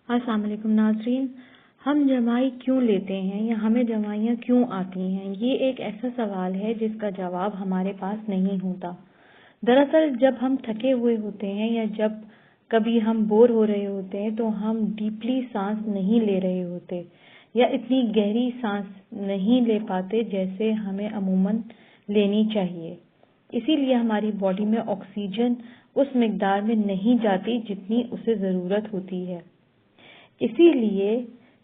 السلام علیکم ناظرین، ہم جمائی کیوں لیتے ہیں یا ہمیں جمائیاں کیوں آتی ہیں؟ یہ ایک ایسا سوال ہے جس کا جواب ہمارے پاس نہیں ہوتا۔ دراصل جب ہم تھکے ہوئے ہوتے ہیں یا جب کبھی ہم بور ہو رہے ہوتے ہیں تو ہم ڈیپلی سانس نہیں لے رہے ہوتے یا اتنی گہری سانس نہیں لے پاتے جیسے ہمیں عموماً لینی چاہیے۔ اسی لیے ہماری باڈی میں آکسیجن اس مقدار میں نہیں جاتی جتنی اسے ضرورت ہوتی ہے۔ اسی لیے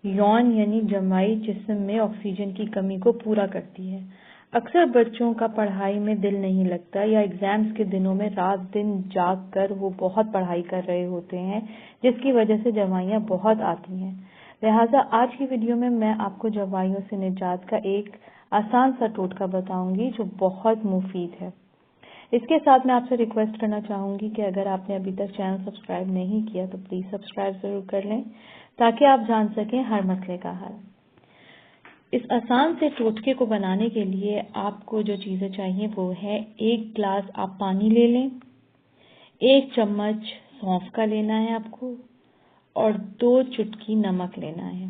یون یعنی جمائی جسم میں آکسیجن کی کمی کو پورا کرتی ہے۔ اکثر بچوں کا پڑھائی میں دل نہیں لگتا یا ایگزامز کے دنوں میں رات دن جاگ کر وہ بہت پڑھائی کر رہے ہوتے ہیں جس کی وجہ سے جمائیاں بہت آتی ہیں۔ لہٰذا آج کی ویڈیو میں آپ کو جمائیوں سے نجات کا ایک آسان سا ٹوٹکا بتاؤں گی جو بہت مفید ہے۔ اس کے ساتھ میں آپ سے ریکویسٹ کرنا چاہوں گی کہ اگر آپ نے ابھی تک چینل سبسکرائب نہیں کیا تو پلیز سبسکرائب ضرور کر لیں تاکہ آپ جان سکیں ہر مسئلے کا حل۔ اس آسان سے ٹوٹکے کو بنانے کے لیے آپ کو جو چیزیں چاہیے وہ ہے 1 گلاس آپ پانی لے لیں، 1 چمچ سونف کا لینا ہے آپ کو اور 2 چٹکی نمک لینا ہے۔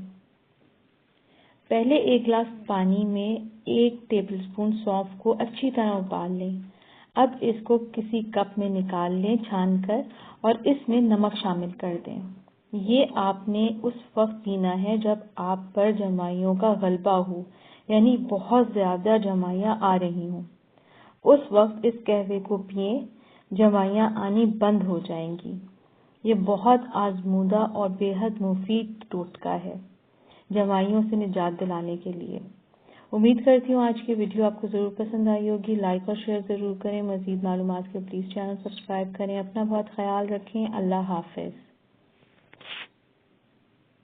پہلے 1 گلاس پانی میں 1 ٹیبل سپون سونف کو اچھی طرح ابال لیں۔ اب اس کو کسی کپ میں نکال لیں چھان کر اور اس میں نمک شامل کر دیں۔ یہ آپ نے اس وقت پینا ہے جب آپ پر جمائیوں کا غلبہ ہو، یعنی بہت زیادہ جمائیاں آ رہی ہوں۔ اس وقت اس قہوے کو پئیں، جمائیاں آنی بند ہو جائیں گی۔ یہ بہت آزمودہ اور بے حد مفید ٹوٹکا ہے جمائیوں سے نجات دلانے کے لیے۔ امید کرتی ہوں آج کی ویڈیو آپ کو ضرور پسند آئی ہوگی۔ لائک اور شیئر ضرور کریں۔ مزید معلومات کے پلیز چینل سبسکرائب کریں۔ اپنا بہت خیال رکھیں۔ اللہ حافظ۔